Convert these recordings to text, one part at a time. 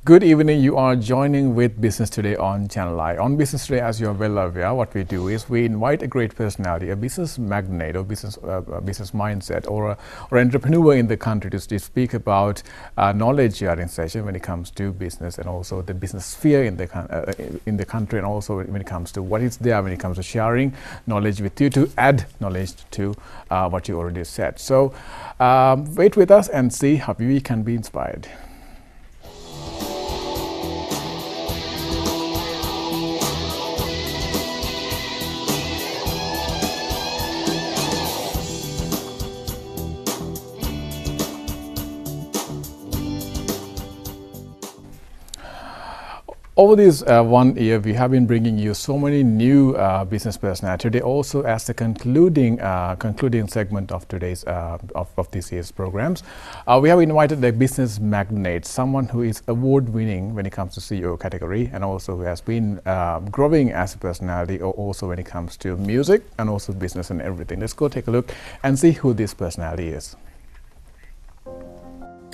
Good evening. You are joining with Business Today on Channel I. On Business Today, as you are well aware, what we do is we invite a great personality, a business magnate or business mindset or entrepreneur in the country to speak about knowledge sharing session when it comes to business and also the business sphere in the country, and also when it comes to what is there when it comes to sharing knowledge with you to add knowledge to what you already said. So wait with us and see how we can be inspired. Over this 1 year, we have been bringing you so many new business personalities. Today, also as the concluding segment of today's of this year's programs, we have invited a business magnate, someone who is award-winning when it comes to CEO category, and also who has been growing as a personality, or also when it comes to music and also business and everything. Let's go take a look and see who this personality is.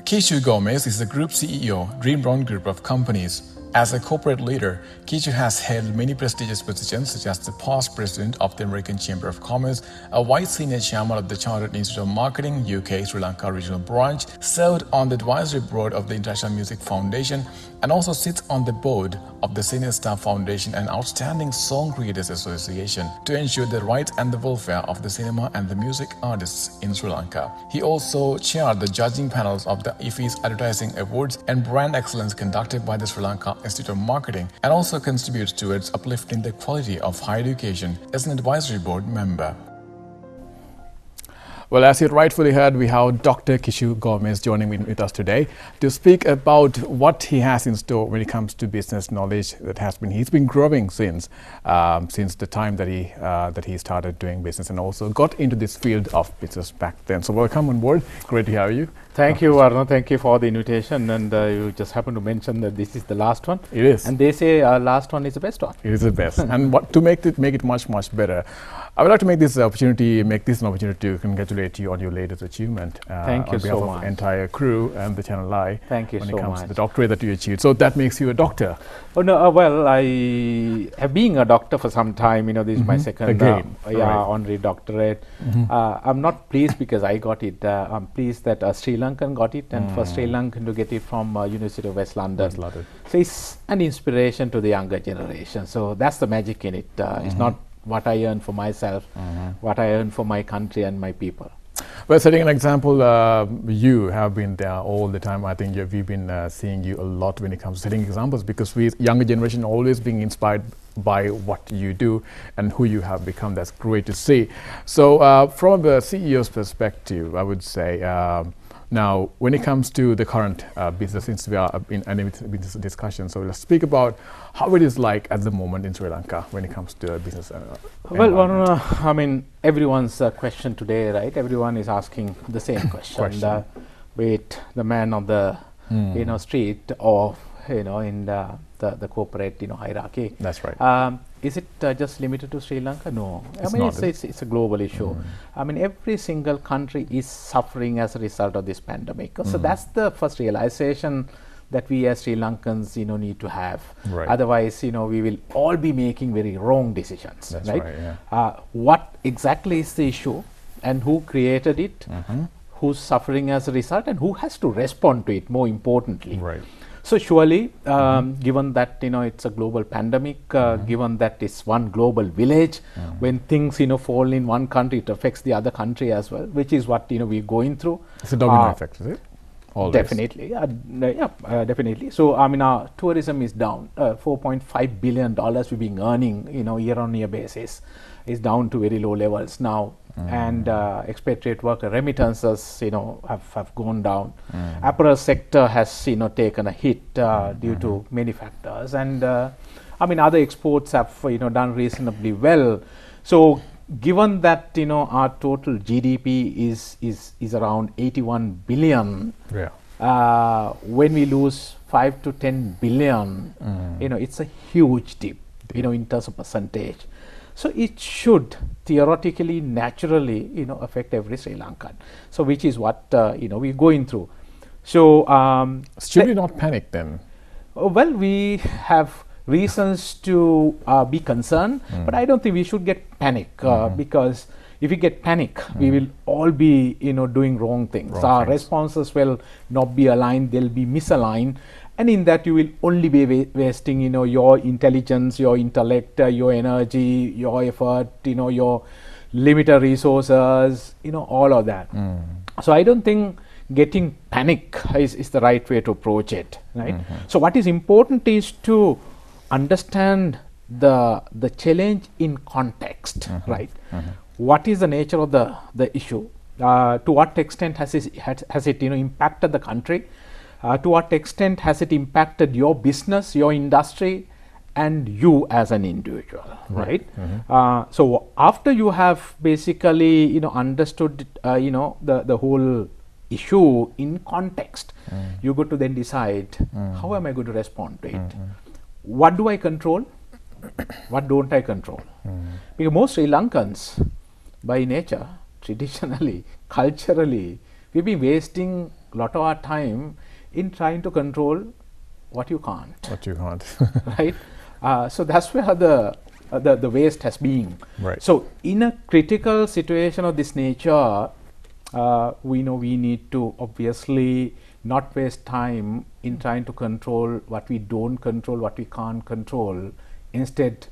Kishu Gomez is the Group CEO, Dream Brown Group of Companies. As a corporate leader, Kishu has held many prestigious positions, such as the past president of the American Chamber of Commerce, a vice senior chairman of the Chartered Institute of Marketing, UK Sri Lanka Regional Branch, served on the advisory board of the International Music Foundation, and also sits on the board of the Senior Staff Foundation and Outstanding Song Creators Association to ensure the rights and the welfare of the cinema and the music artists in Sri Lanka. He also chaired the judging panels of the IFFI's Advertising Awards and Brand Excellence conducted by the Sri Lanka Institute of Marketing, and also contributes towards uplifting the quality of higher education as an advisory board member. Well, as you rightfully heard, we have Dr. Kishu Gomez joining with us today to speak about what he has in store when it comes to business knowledge he's been growing since the time that he started doing business and also got into this field of business back then. So welcome on board. Great to have you. Thank you, Arno. Thank you for the invitation. And you just happened to mention that this is the last one. It is. And they say last one is the best one. It is the best. And what to make it much better, I would like to make this an opportunity to congratulate you on your latest achievement. Thank you so much. On behalf of the entire crew and the Channel I. Thank you so much. When it comes to the doctorate that you achieved. So that makes you a doctor. Oh no, well, I have been a doctor for some time. This is my second honorary doctorate. I'm not pleased because I got it. I'm pleased that Sri Lankan got it, and for Sri Lankan to get it from University of West London. So it's an inspiration to the younger generation. So that's the magic in it. It's not what I earn for myself, what I earn for my country and my people. Well, setting an example, you have been there all the time. I think we've been seeing you a lot when it comes to setting examples, because we younger generation always being inspired by what you do and who you have become. That's great to see. So from the CEO's perspective, I would say, now, when it comes to the current business, since we are in business discussion, so let's speak about how it is like at the moment in Sri Lanka when it comes to business. Well, I mean, everyone's question today, right? Everyone is asking the same question. Be it the man on the street or in the corporate hierarchy. That's right. Is it just limited to Sri Lanka? No. It's a global issue. I mean, every single country is suffering as a result of this pandemic. So that's the first realization that we as Sri Lankans, need to have. Right. Otherwise, we will all be making very wrong decisions. That's right? Yeah. What exactly is the issue, and who created it? Who's suffering as a result, and who has to respond to it? More importantly. Right. So surely, given that it's a global pandemic, given that it's one global village, when things fall in one country, it affects the other country as well, which is what we're going through. It's a domino effect, is it? Always. Definitely, definitely. So I mean, our tourism is down. $4.5 billion we've been earning, year-on-year basis, is down to very low levels now. And expatriate worker remittances, have gone down. Apparel sector has, taken a hit due to many factors, and other exports have, done reasonably well. So, given that our total GDP is around 81 billion, when we lose 5 to 10 billion, it's a huge dip, in terms of percentage. So it should theoretically, naturally, affect every Sri Lankan. So which is what we're going through. So should we not panic then? Well, we have reasons to be concerned, but I don't think we should get panic because if we get panic, we will all be doing wrong things. Our responses will not be aligned; they'll be misaligned, and in that you will only be wasting your intelligence, your intellect, your energy, your effort, your limited resources, all of that. So I don't think getting panic is the right way to approach it, right? So what is important is to understand the challenge in context, right? What is the nature of the issue? To what extent has it impacted the country? To what extent has it impacted your business, your industry, and you as an individual, right? So after you have basically understood the whole issue in context, you go to then decide how am I going to respond to it? What do I control? What don't I control? Because most Sri Lankans, by nature, traditionally, culturally, we've been wasting a lot of our time in trying to control what you can't. What you can't. Right? So that's where the waste has been. Right. So in a critical situation of this nature, we know we need to obviously not waste time in trying to control what we don't control, what we can't control. Instead,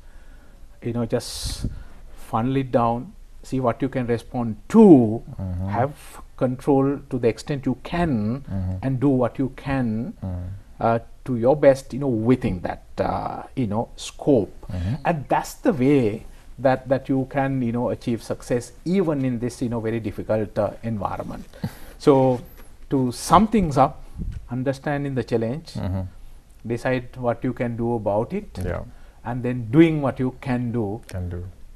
just funnel it down, see what you can respond to, have control to the extent you can, and do what you can to your best, within that, scope. And that's the way that you can, achieve success even in this, very difficult environment. So to sum things up, understanding the challenge, decide what you can do about it, and then doing what you can do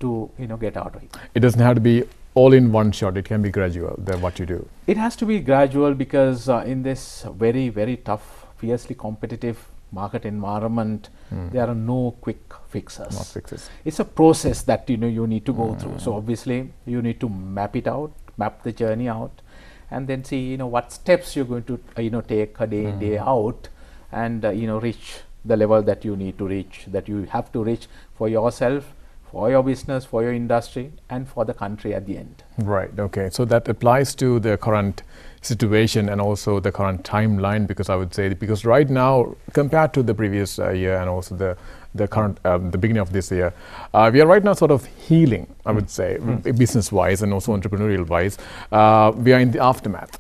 to get out of it. It doesn't have to be all in one shot. It can be gradual. What you do. It has to be gradual because in this very, very tough, fiercely competitive market environment, there are no quick fixes. Not fixes. It's a process that you need to go through. So obviously you need to map it out, map the journey out, and then see what steps you're going to take a day out, and reach the level that you need to reach, that you have to reach for yourself, for your business, for your industry, and for the country at the end. Right. Okay. So that applies to the current situation and also the current timeline, because I would say because right now compared to the previous year and also the current the beginning of this year, we are right now sort of healing, I would say, business wise and also entrepreneurial wise. We are in the aftermath.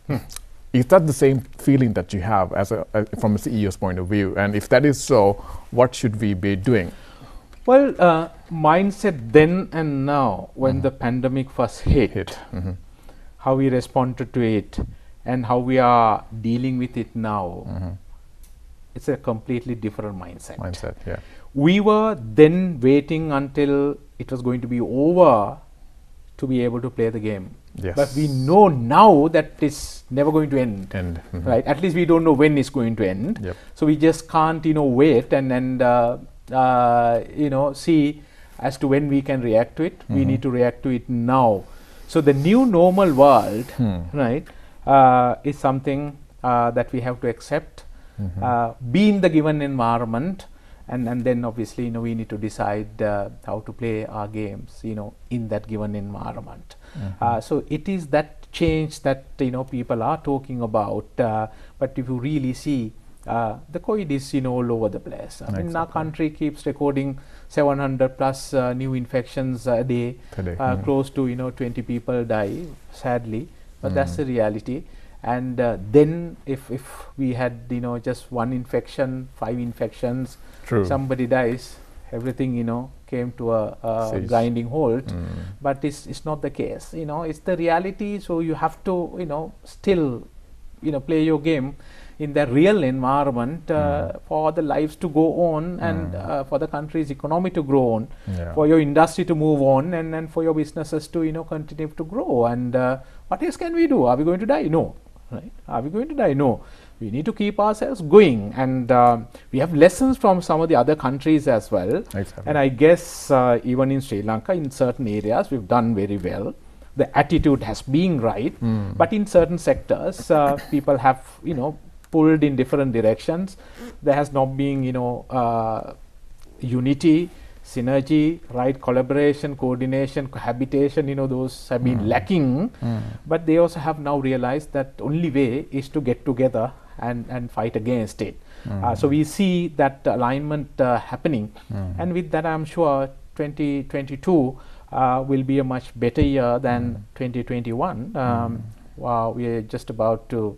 Is that the same feeling that you have from a CEO's point of view? And if that is so, what should we be doing? Well, mindset then and now, when the pandemic first hit, how we responded to it and how we are dealing with it now, it's a completely different mindset. Yeah. We were then waiting until it was going to be over to be able to play the game. Yes. But we know now that it's never going to end. Right? At least we don't know when it's going to end. Yep. So we just can't, wait and see as to when we can react to it. We need to react to it now. So the new normal world, right, is something that we have to accept, be in the given environment, and then obviously we need to decide how to play our games in that given environment. So it is that change that people are talking about, but if you really see, the COVID is all over the place. I mean, our country keeps recording 700 plus new infections a day. Close to 20 people die, sadly, but that's the reality. And then if we had just one infection, 5 infections, somebody dies, everything came to a grinding halt. But it's not the case. It's the reality. So you have to still play your game in the real environment for the lives to go on and for the country's economy to grow on, for your industry to move on, and for your businesses to continue to grow. And what else can we do? Are we going to die? No. Right? Are we going to die? No. We need to keep ourselves going, and we have lessons from some of the other countries as well. And I guess even in Sri Lanka, in certain areas, we've done very well. The attitude has been right, but in certain sectors, people have pulled in different directions. There has not been, unity, synergy, right, collaboration, coordination, cohabitation, those have been lacking. But they also have now realized that only way is to get together and fight against it. So we see that alignment happening, and with that I'm sure 2022 will be a much better year than 2021. We are just about to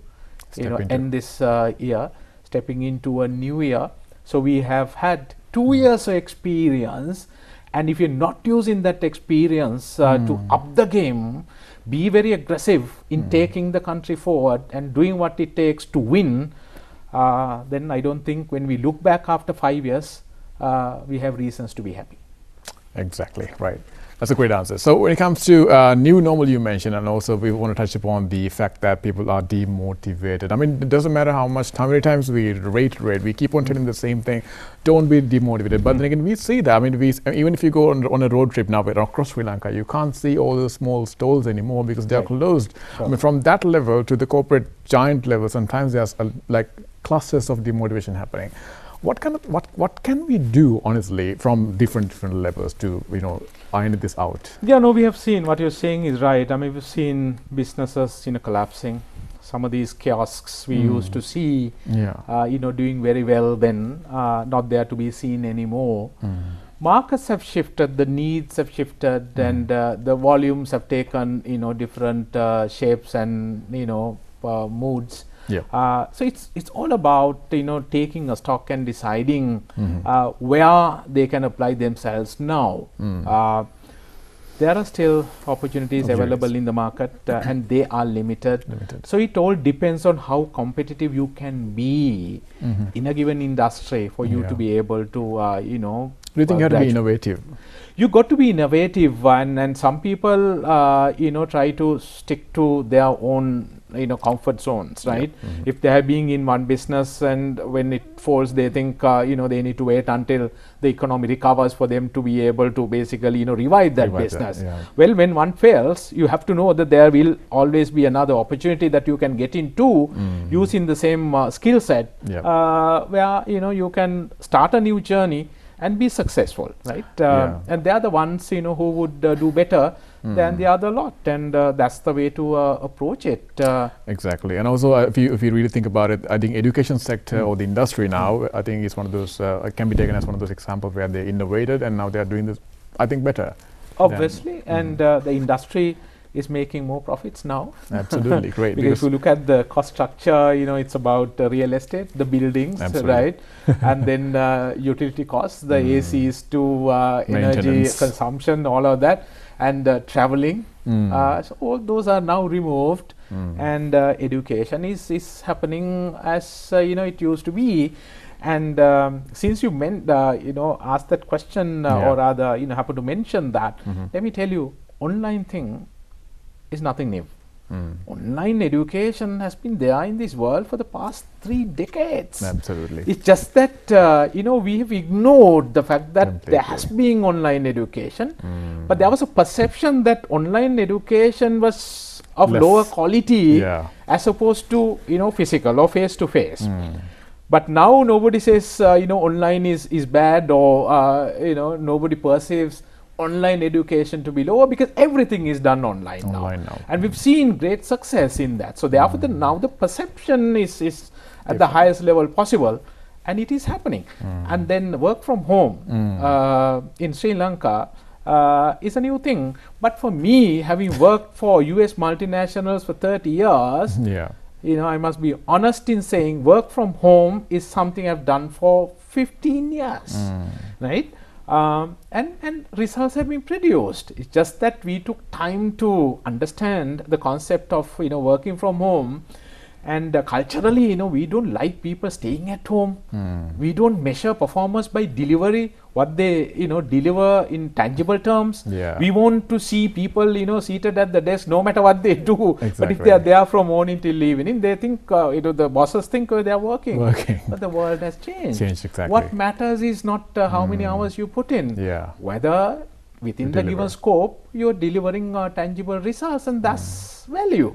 end this year, stepping into a new year. So we have had 2 years of experience, and if you're not using that experience to up the game, be very aggressive in taking the country forward and doing what it takes to win, then I don't think when we look back after 5 years, we have reasons to be happy. Exactly, right. That's a great answer. So when it comes to new normal you mentioned, and also we want to touch upon the fact that people are demotivated. I mean, it doesn't matter how many times we reiterate, we keep on telling the same thing, don't be demotivated. But then again, we see that. I mean, even if you go on a road trip now across Sri Lanka, you can't see all the small stalls anymore because they are closed. Sure. I mean, from that level to the corporate giant level, sometimes there's like clusters of demotivation happening. What can we do, honestly, from different levels to iron this out? Yeah, no, we have seen what you're saying is right. I mean, we've seen businesses collapsing. Some of these kiosks we used to see, doing very well, then not there to be seen anymore. Markets have shifted, the needs have shifted, and the volumes have taken different shapes and moods. Yeah. So it's all about taking a stock and deciding where they can apply themselves now. There are still opportunities available in the market, and they are limited. So it all depends on how competitive you can be in a given industry for you to be able to do you think you have to be innovative? You got to be innovative, and some people try to stick to their own comfort zones, right? If they have been in one business and when it falls, they think they need to wait until the economy recovers for them to be able to basically revive that business. Well, when one fails, you have to know that there will always be another opportunity that you can get into using the same skill set, where you can start a new journey and be successful, right? And they are the ones who would do better than the other lot, and that's the way to approach it. Exactly. And also, if you really think about it, I think education sector or the industry now, I think it's one of those can be taken as one of those examples where they innovated and now they are doing this, I think, better. Obviously, and the industry is making more profits now. Absolutely, great. Because if you look at the cost structure, it's about real estate, the buildings, right? And then utility costs, the ACs to energy consumption, all of that, and traveling. So all those are now removed, and education is happening as it used to be. And since you asked that question, or rather happen to mention that, let me tell you, online thing is nothing new. Online education has been there in this world for the past 3 decades. Absolutely. It's just that we have ignored the fact that there has been online education, but there was a perception that online education was of lower quality as opposed to physical or face to face. But now nobody says online is bad, or nobody perceives online education to be lower, because everything is done online now. And we've seen great success in that. So therefore now the perception is at the highest level possible, and it is happening. And then work from home in Sri Lanka is a new thing. But for me, having worked for US multinationals for 30 years, I must be honest in saying work from home is something I've done for 15 years, right? And results have been produced. It's just that we took time to understand the concept of working from home, and culturally we don't like people staying at home. We don't measure performance by delivery, what they deliver in tangible terms. We want to see people seated at the desk no matter what they do. But if they are there from morning till evening, they think the bosses think they are working. But the world has changed. What matters is not how many hours you put in, whether within the given scope you are delivering tangible results, and that's value.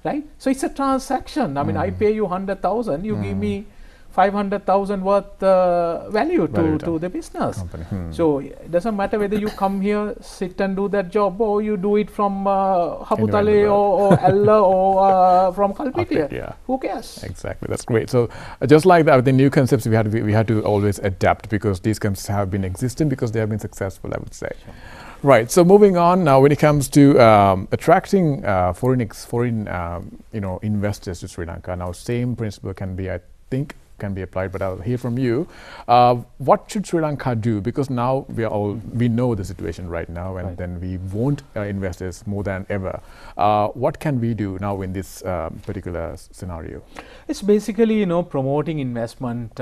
right? So it's a transaction. I mean, I pay you 100,000, you give me 500,000 worth value to the business. Company. So it doesn't matter whether you come here, sit and do that job, or you do it from Habutale or Ella or from Kalpitia. Yeah. Who cares? Exactly, that's great. So just like that, with the new concepts, we had to always adapt, because these concepts have been existing because they have been successful, I would say. Sure. Right. So moving on now, when it comes to attracting foreign investors to Sri Lanka, now same principle can be, I think, can be applied, but I'll hear from you. What should Sri Lanka do? Because now we know the situation right now, and then we want investors more than ever. What can we do now in this particular scenario? It's basically, promoting investment.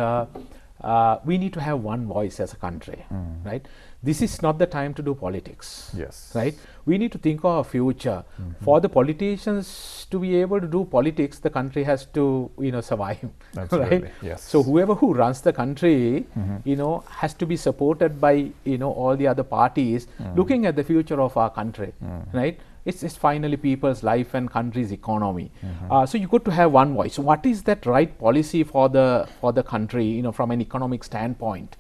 We need to have one voice as a country, right? This is not the time to do politics. Yes. Right? We need to think of our future. For the politicians to be able to do politics, the country has to, survive. Absolutely. Right? Yes. So whoever who runs the country, has to be supported by, all the other parties looking at the future of our country. Right? It's finally people's life and country's economy. So you got to have one voice. What is that right policy for the country, from an economic standpoint?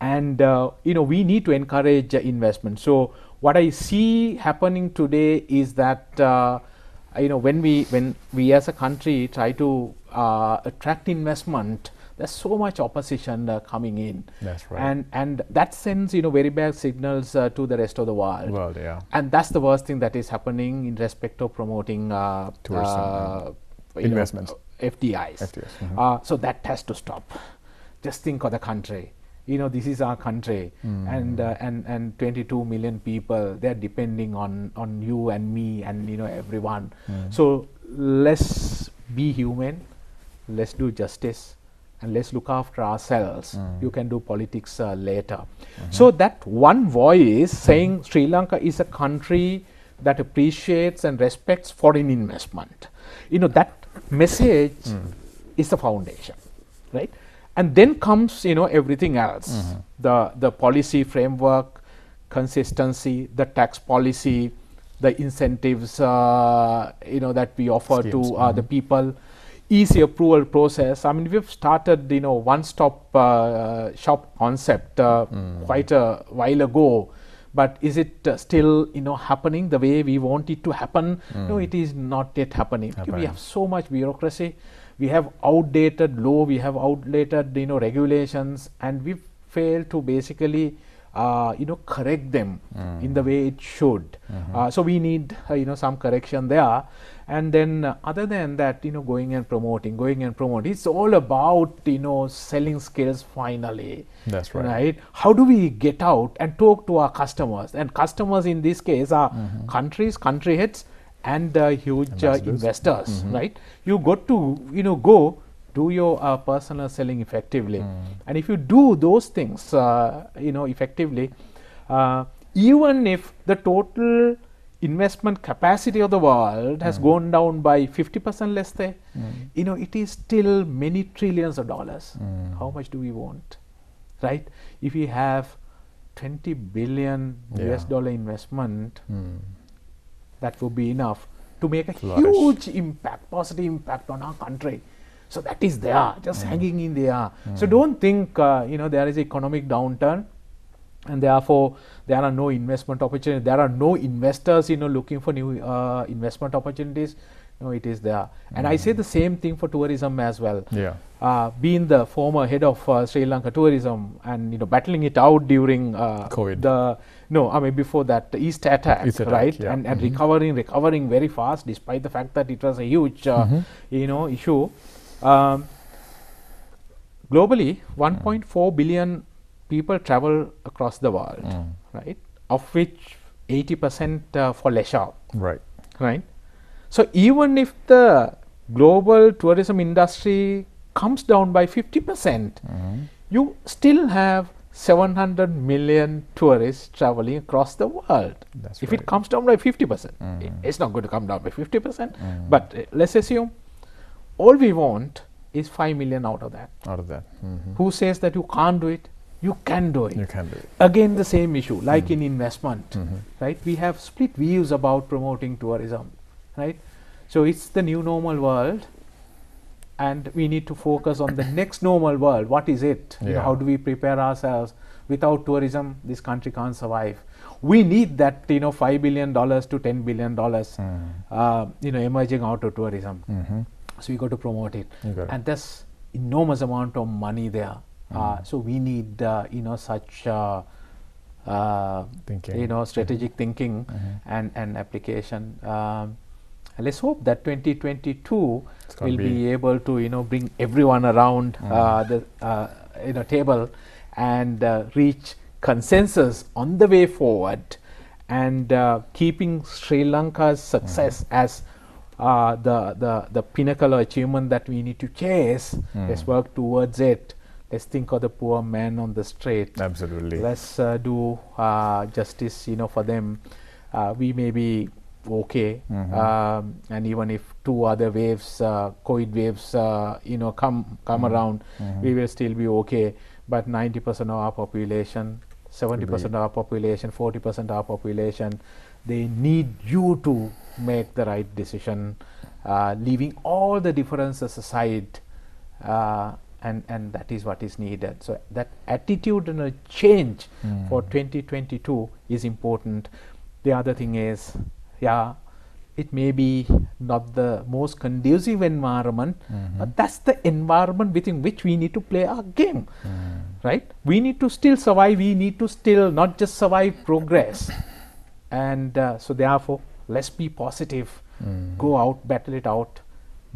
And we need to encourage investment. So what I see happening today is that when we as a country try to attract investment, there's so much opposition coming in. That's right. And that sends very bad signals to the rest of the world. Yeah. And that's the worst thing that is happening in respect of promoting tourism, investments, FDIs. So that has to stop. Just think of the country. This is our country, and 22 million people, they're depending on you and me and everyone. So let's be human, let's do justice, and let's look after ourselves. You can do politics later. So that one voice saying Sri Lanka is a country that appreciates and respects foreign investment. That message is the foundation, right? And then comes everything else, the policy framework, consistency, the tax policy, the incentives that we offer Schemes. to the people, easy approval process. I mean, we've started one-stop shop concept quite a while ago, but is it still happening the way we want it to happen? No, it is not yet happening. We have so much bureaucracy. We have outdated law, we have outdated regulations, and we fail to basically correct them in the way it should. So we need some correction there. And then other than that, going and promoting. It's all about selling skills finally. That's right. Right? How do we get out and talk to our customers? And customers in this case are countries, country heads, and huge investors, right? You got to go do your personal selling effectively, and if you do those things effectively, even if the total investment capacity of the world has gone down by 50%, let's say, it is still many trillions of dollars. How much do we want, right? If we have 20 billion US dollar investment, that would be enough to make a huge impact, positive impact on our country. So that is there, just hanging in there. So don't think, there is economic downturn and therefore there are no investment opportunities. There are no investors, looking for new investment opportunities. No, it is there. And I say the same thing for tourism as well. Being the former head of Sri Lanka tourism and battling it out during COVID. Before that, the East attack, right? Yeah. And recovering very fast, despite the fact that it was a huge, issue. Globally, 1.4 billion people travel across the world, right? Of which 80% for leisure, right? So even if the global tourism industry comes down by 50%, you still have 700 million tourists traveling across the world. If it comes down by 50%, it's not going to come down by 50%, but let's assume all we want is 5 million out of that. Who says that you can't do it? You can do it. Again, the same issue, like in investment, right? We have split views about promoting tourism, right? So it's the new normal world, and we need to focus on the next normal world. What is it? You know, Yeah. how do we prepare ourselves? Without tourism, this country can't survive. We need that, you know, $5 billion to $10 billion, you know, emerging out of tourism. So we got to promote it, You got it. and there's enormous amount of money there. So we need, you know, such Thinking. you know, strategic thinking and application. And let's hope that 2022 It's gonna will be- be able to, you know, bring everyone around the you know, table and reach consensus on the way forward, and keeping Sri Lanka's success as the pinnacle achievement that we need to chase. Let's work towards it. Let's think of the poor man on the street. Absolutely. Let's do justice, you know, for them. We may be okay, and even if 2 other waves, COVID waves, you know, come around, we will still be okay. But 90% of our population, 70% of our population, 40% of our population, they need you to make the right decision, leaving all the differences aside. And that is what is needed. So that attitude and a change for 2022 is important. The other thing is, yeah, it may be not the most conducive environment, but that's the environment within which we need to play our game, right? We need to still survive. We need to still not just survive, progress. And so therefore, let's be positive, go out, battle it out.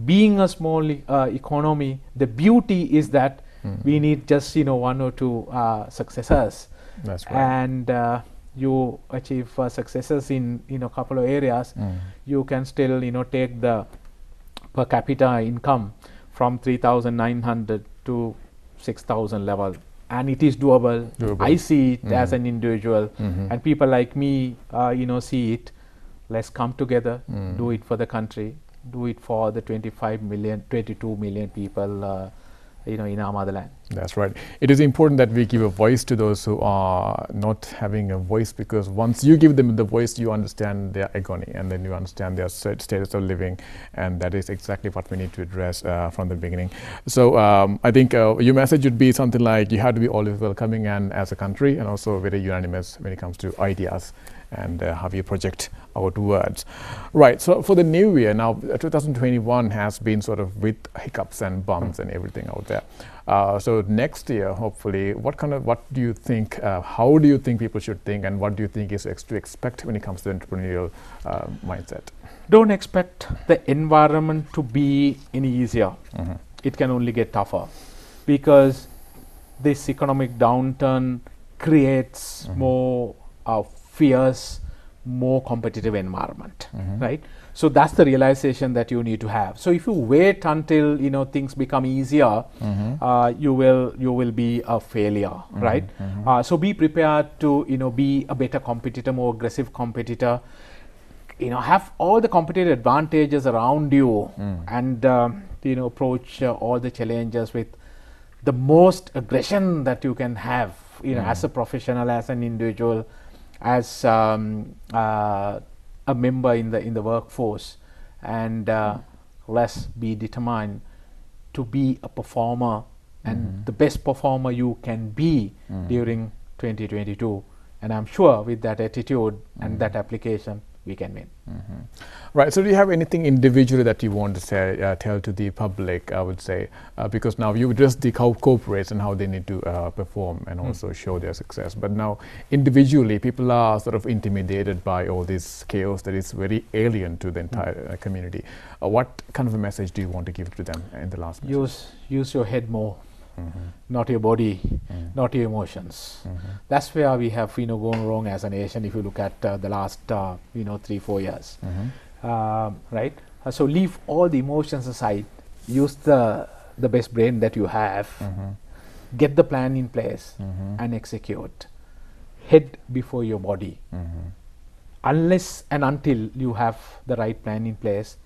Being a small economy, the beauty is that we need just, you know, 1 or 2 successors. That's right. And you achieve successes in, you know, couple of areas, you can still, you know, take the per capita income from 3,900 to 6,000 level, and it is doable. I see it as an individual, and people like me, you know, see it. Let's come together, do it for the country, do it for the 25 million, 22 million people, you know, in our motherland. That's right. It is important that we give a voice to those who are not having a voice, because once you give them the voice, you understand their agony, and then you understand their status of living, and that is exactly what we need to address from the beginning. So I think your message would be something like, you have to be always welcoming and as a country, and also very unanimous when it comes to ideas and how you project out words. Right, so for the new year now, 2021 has been sort of with hiccups and bumps and everything out there. So next year, hopefully, what do you think, how do you think people should think, and what do you think is to expect when it comes to entrepreneurial mindset? Don't expect the environment to be any easier. It can only get tougher, because this economic downturn creates more fierce, more competitive environment, right? So that's the realization that you need to have. So if you wait until, you know, things become easier, you will be a failure, right? So be prepared to, you know, be a better competitor, more aggressive competitor. You know, have all the competitive advantages around you, and you know, approach all the challenges with the most aggression that you can have. You know, as a professional, as an individual, as a member in the workforce, and let's be determined to be a performer, and the best performer you can be during 2022. And I'm sure with that attitude and that application, we can win. Right. So do you have anything individually that you want to say, tell to the public, I would say, because now you addressed the corporates and how they need to perform and also show their success. But now individually, people are sort of intimidated by all this chaos that is very alien to the entire community. What kind of a message do you want to give to them in the last message? Use your head more, not your body, not your emotions. That's where we have, you know, gone wrong as a nation. If you look at the last, you know, 3-4 years, right? So leave all the emotions aside. Use the best brain that you have. Get the plan in place and execute. Head before your body. Unless and until you have the right plan in place,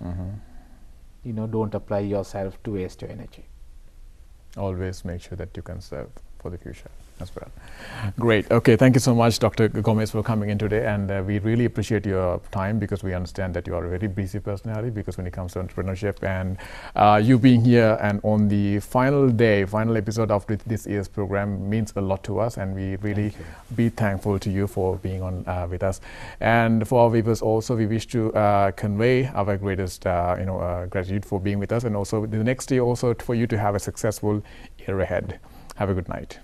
you know, don't apply yourself to waste your energy. Always make sure that you conserve. for the future as well. Great. Okay, thank you so much, Dr. Gomez, for coming in today, and we really appreciate your time, because we understand that you are a very busy personality, because when it comes to entrepreneurship, and you being here and on the final episode of this year's program means a lot to us, and we really be thankful to you for being on with us. And for our viewers also, we wish to convey our greatest gratitude for being with us, and also the next year also for you to have a successful year ahead. Have a good night.